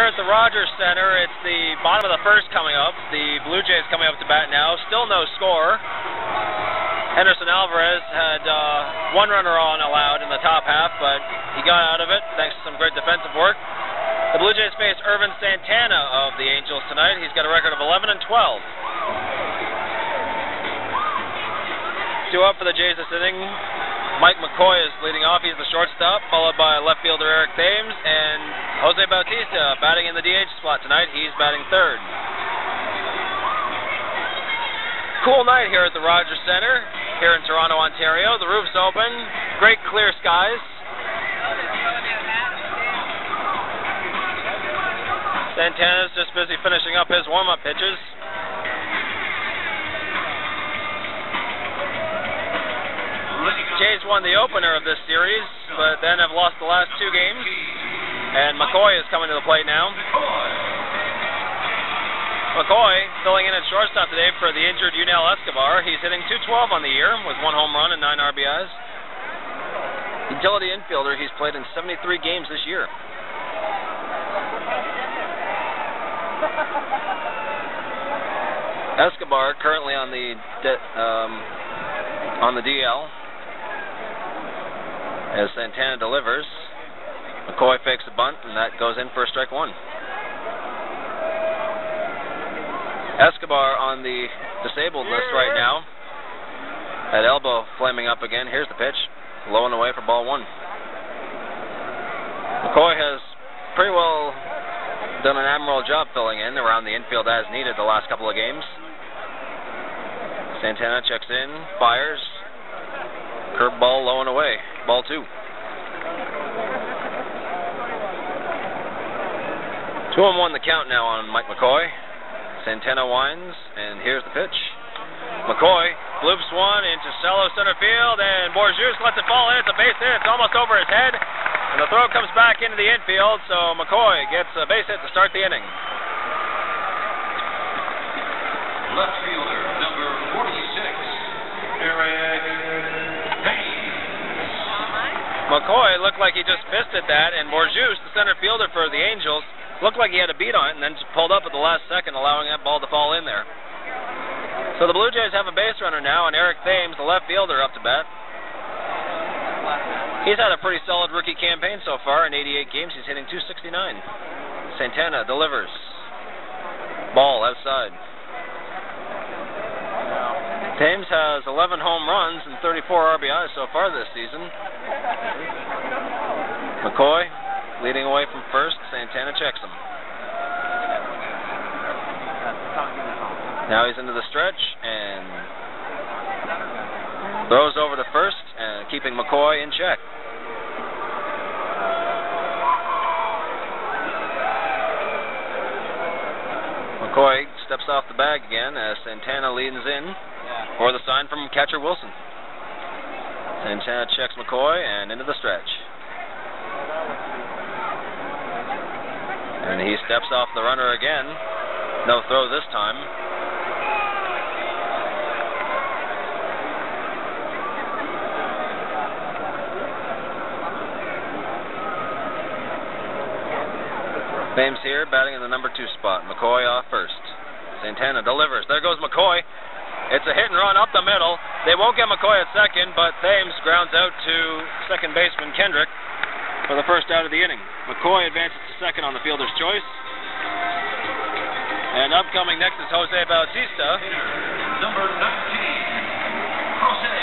Here at the Rogers Center, it's the bottom of the first coming up. The Blue Jays coming up to bat now. Still no score. Henderson Alvarez had one runner on allowed in the top half, but he got out of it thanks to some great defensive work. The Blue Jays face Irvin Santana of the Angels tonight. He's got a record of 11 and 12. 2 up for the Jays this inning. Mike McCoy is leading off. He's the shortstop, followed by left fielder Eric Thames, and Jose Bautista batting in the DH spot tonight. He's batting third. Cool night here at the Rogers Center, here in Toronto, Ontario. The roof's open, great clear skies. Santana's just busy finishing up his warm-up pitches. Jays won the opener of this series, but then have lost the last 2 games. And McCoy is coming to the plate now. McCoy filling in at shortstop today for the injured Yunel Escobar. He's hitting .212 on the year with 1 home run and 9 RBIs. Utility infielder, he's played in 73 games this year. Escobar currently on the DL. As Santana delivers, McCoy fakes a bunt, and that goes in for strike 1. Escobar on the disabled list right now. That elbow flaming up again. Here's the pitch. Low and away for ball 1. McCoy has pretty well done an admirable job filling in around the infield as needed the last couple of games. Santana checks in, fires. Curveball low and away. Ball 2. 2-1 the count now on Mike McCoy. Santana winds, and here's the pitch. McCoy bloops one into shallow center field, and Bourjus lets it fall in. It's a base hit. It's almost over his head, and the throw comes back into the infield, so McCoy gets a base hit to start the inning. Left fielder, number 46, Eric McCoy looked like he just fisted that, and Bourjus, the center fielder for the Angels, looked like he had a beat on it and then just pulled up at the last second, allowing that ball to fall in there. So the Blue Jays have a base runner now, and Eric Thames, the left fielder, up to bat. He's had a pretty solid rookie campaign so far. In 88 games, he's hitting .269. Santana delivers. Ball outside. Thames has 11 home runs and 34 RBIs so far this season. McCoy leading away from first. Santana checks him. Now he's into the stretch and throws over to first, and keeping McCoy in check. McCoy steps off the bag again as Santana leans in for the sign from catcher Wilson. Santana checks McCoy and into the stretch. And he steps off the runner again. No throw this time. Thames here batting in the number 2 spot. McCoy off first. Santana delivers. There goes McCoy. It's a hit and run up the middle. They won't get McCoy at second, but Thames grounds out to second baseman Kendrick for the first out of the inning. McCoy advances to second on the fielder's choice. And upcoming next is Jose Bautista. Number 19, Jose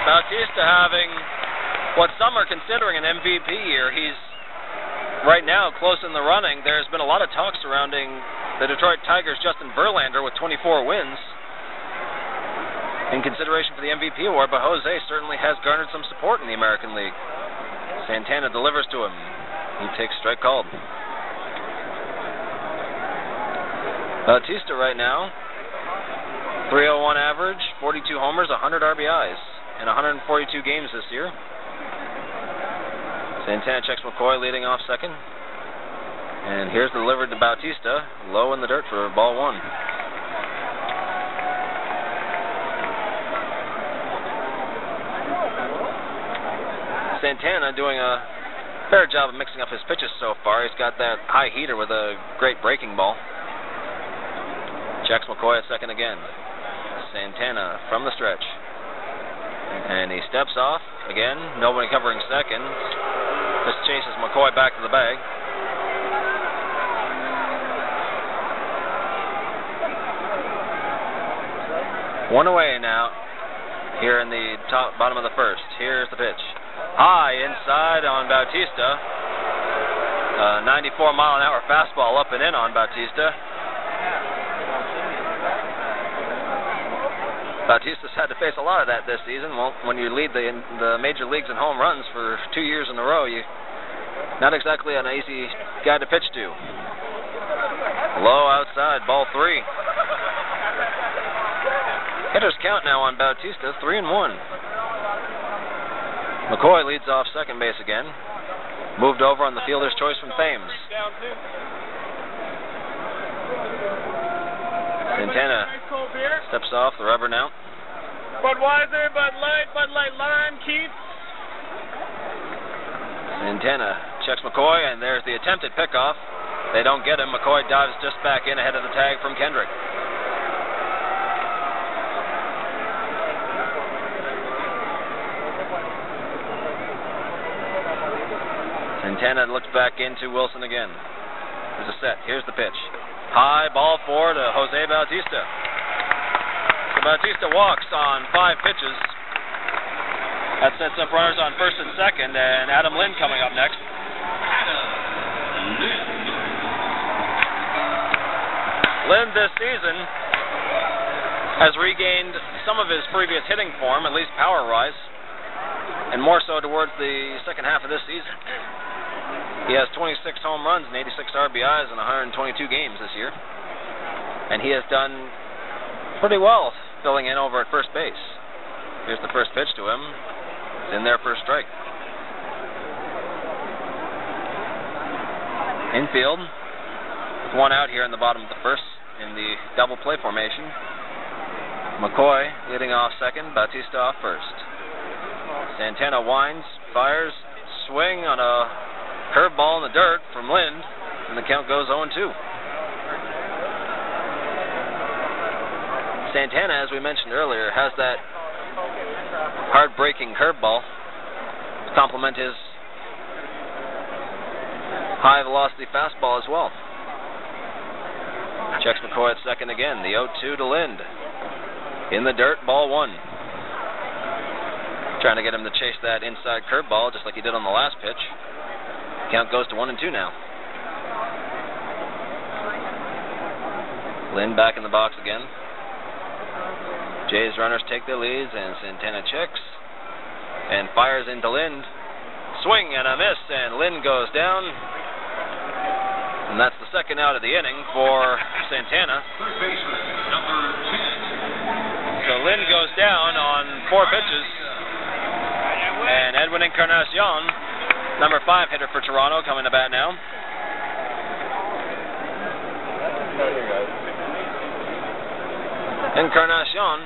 Bautista having what some are considering an MVP year. He's right now close in the running. There's been a lot of talk surrounding the Detroit Tigers' Justin Verlander with 24 wins in consideration for the MVP award, but Jose certainly has garnered some support in the American League. Santana delivers to him. He takes strike called. Bautista right now, 301 average, 42 homers, 100 RBIs in 142 games this year. Santana checks McCoy leading off second. And here's the delivered to Bautista, low in the dirt for ball 1. Santana doing a fair job of mixing up his pitches so far. He's got that high heater with a great breaking ball. Checks McCoy at second again. Santana from the stretch. And he steps off again. Nobody covering second. Just chases McCoy back to the bag. One away now here in the bottom of the first. Here's the pitch. High inside on Bautista. 94-mile-an-hour fastball up and in on Bautista. Bautista's had to face a lot of that this season. Well, when you lead the major leagues in home runs for 2 years in a row, you not exactly an easy guy to pitch to. Low outside, ball 3. Hitters count now on Bautista, 3-1. McCoy leads off second base again. Moved over on the fielder's choice from Thames. Santana steps off the rubber now. Budweiser, Bud Light, Lime, Keith. Santana checks McCoy, and there's the attempted pickoff. They don't get him. McCoy dives just back in ahead of the tag from Kendrick. Santana looks back into Wilson again. There's a set. Here's the pitch. High ball 4 to Jose Bautista. So Bautista walks on 5 pitches. That sets up runners on first and second, and Adam Lind coming up next. Lind this season has regained some of his previous hitting form, at least power-wise, and more so towards the second half of this season. He has 26 home runs and 86 RBIs in 122 games this year. And he has done pretty well filling in over at first base. Here's the first pitch to him. It's in there for a strike. Infield. With one out here in the bottom of the first in the double play formation. McCoy leading off second, Bautista off first. Santana winds, fires, swing on a curveball in the dirt from Lind, and the count goes 0-2. Santana, as we mentioned earlier, has that hard-breaking curveball to complement his high-velocity fastball as well. Checks McCoy at second again. The 0-2 to Lind. In the dirt, ball 1. Trying to get him to chase that inside curveball just like he did on the last pitch. Count goes to 1-2 now. Lind back in the box again. Jays runners take their leads, and Santana checks and fires into Lind. Swing and a miss, and Lind goes down. And that's the second out of the inning for Santana. Third baseman, number 10. So Lind goes down on 4 pitches. And Edwin Encarnacion, number 5 hitter for Toronto, coming to bat now. Encarnacion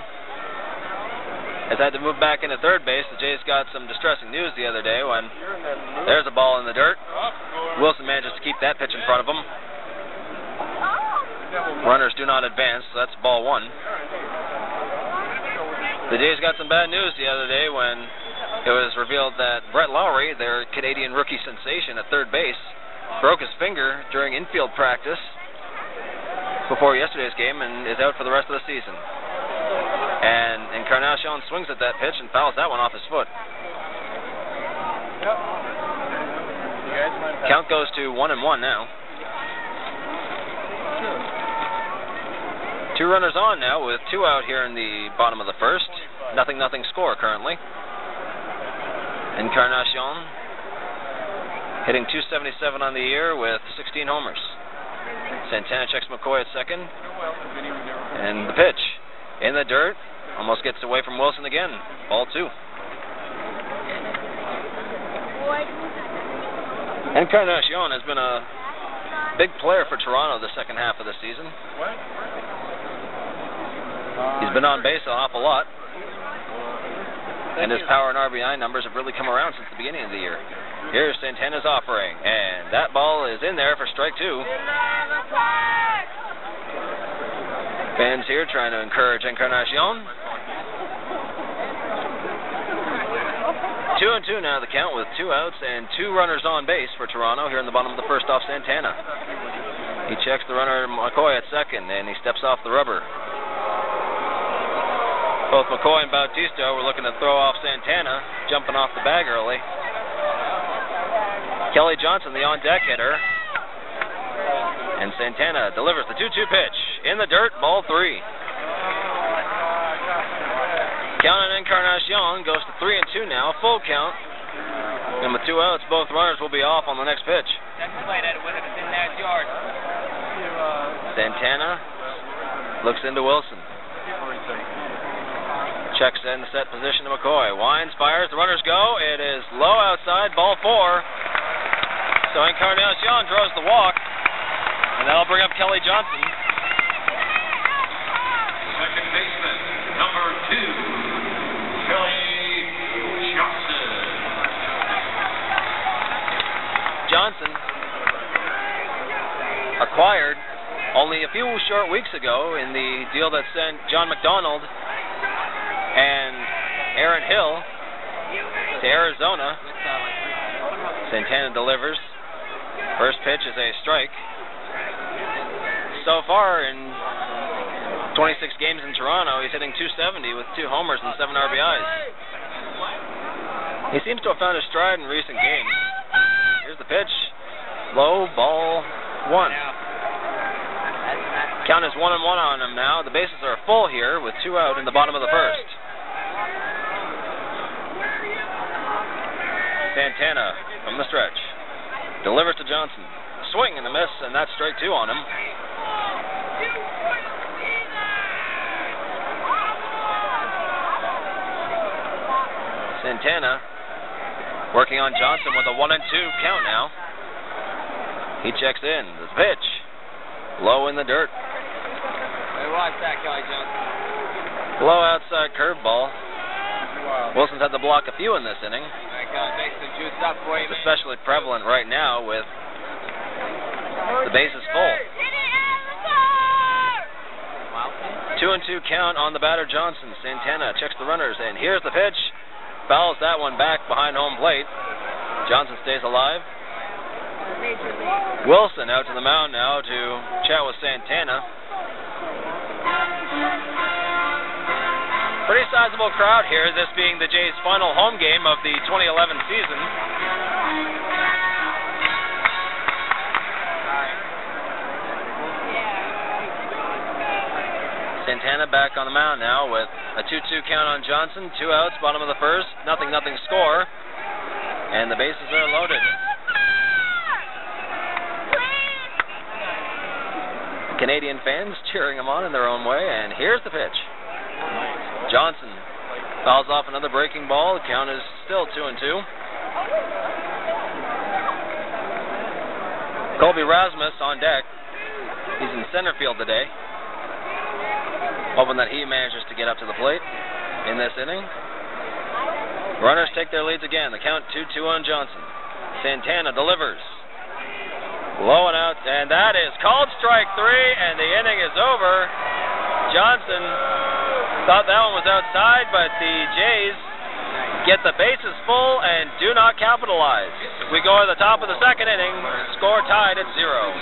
has had to move back into third base. The Jays got some distressing news the other day when there's a ball in the dirt. Wilson manages to keep that pitch in front of him. Runners do not advance, so that's ball 1. The Jays got some bad news the other day when it was revealed that Brett Lowry, their Canadian rookie sensation at third base, broke his finger during infield practice before yesterday's game and is out for the rest of the season. And Encarnacion swings at that pitch and fouls that one off his foot. Count goes to 1-1 now. 2 runners on now with 2 out here in the bottom of the first. 0-0 score currently. Encarnacion hitting .277 on the year with 16 homers. Santana checks McCoy at second. And the pitch in the dirt. Almost gets away from Wilson again. Ball 2. Encarnacion has been a big player for Toronto the second half of the season. He's been on base an awful lot. And his power and RBI numbers have really come around since the beginning of the year. Here's Santana's offering, and that ball is in there for strike 2. Fans here trying to encourage Encarnacion. 2-2 now the count with 2 outs and 2 runners on base for Toronto here in the bottom of the first off Santana. He checks the runner McCoy at second, and he steps off the rubber. Both McCoy and Bautista were looking to throw off Santana, jumping off the bag early. Kelly Johnson, the on-deck hitter. And Santana delivers the 2-2 pitch. In the dirt, ball 3. Count on Encarnacion goes to 3-2 now, full count. And with 2 outs, both runners will be off on the next pitch. Santana looks into Wilson. Checks in the set position to McCoy. Winds, fires, the runners go. It is low outside, ball 4. So Encarnacion draws the walk, and that'll bring up Kelly Johnson. Second baseman, number 2, Kelly Johnson. Johnson acquired only a few short weeks ago in the deal that sent John McDonald and Aaron Hill to Arizona. Santana delivers. First pitch is a strike. So far in 26 games in Toronto, he's hitting .270 with 2 homers and 7 RBIs. He seems to have found his stride in recent games. Here's the pitch. Low, ball 1. Count is 1-1 on him now. The bases are full here with 2 out in the bottom of the first. Santana from the stretch. Delivers to Johnson. Swing and a miss, and that's strike 2 on him. Santana working on Johnson with a 1-2 count now. He checks in. The pitch. Low in the dirt. Hey, watch that, Kelly Johnson. Low outside curveball. Wilson's had to block a few in this inning. It's especially prevalent right now with the bases full. 2-2 count on the batter Johnson. Santana checks the runners, and here's the pitch. Fouls that one back behind home plate. Johnson stays alive. Wilson out to the mound now to chat with Santana. Pretty sizable crowd here, this being the Jays' final home game of the 2011 season. Santana back on the mound now with a 2-2 count on Johnson. 2 outs, bottom of the first. 0-0 score. And the bases are loaded. Canadian fans cheering him on in their own way. And here's the pitch. Johnson fouls off another breaking ball. The count is still 2-2. Colby Rasmus on deck. He's in center field today, hoping that he manages to get up to the plate in this inning. Runners take their leads again. The count 2-2 on Johnson. Santana delivers. Low and out, and that is called strike 3, and the inning is over. Johnson thought that one was outside, but the Jays get the bases full and do not capitalize. We go to the top of the second inning, score tied at 0.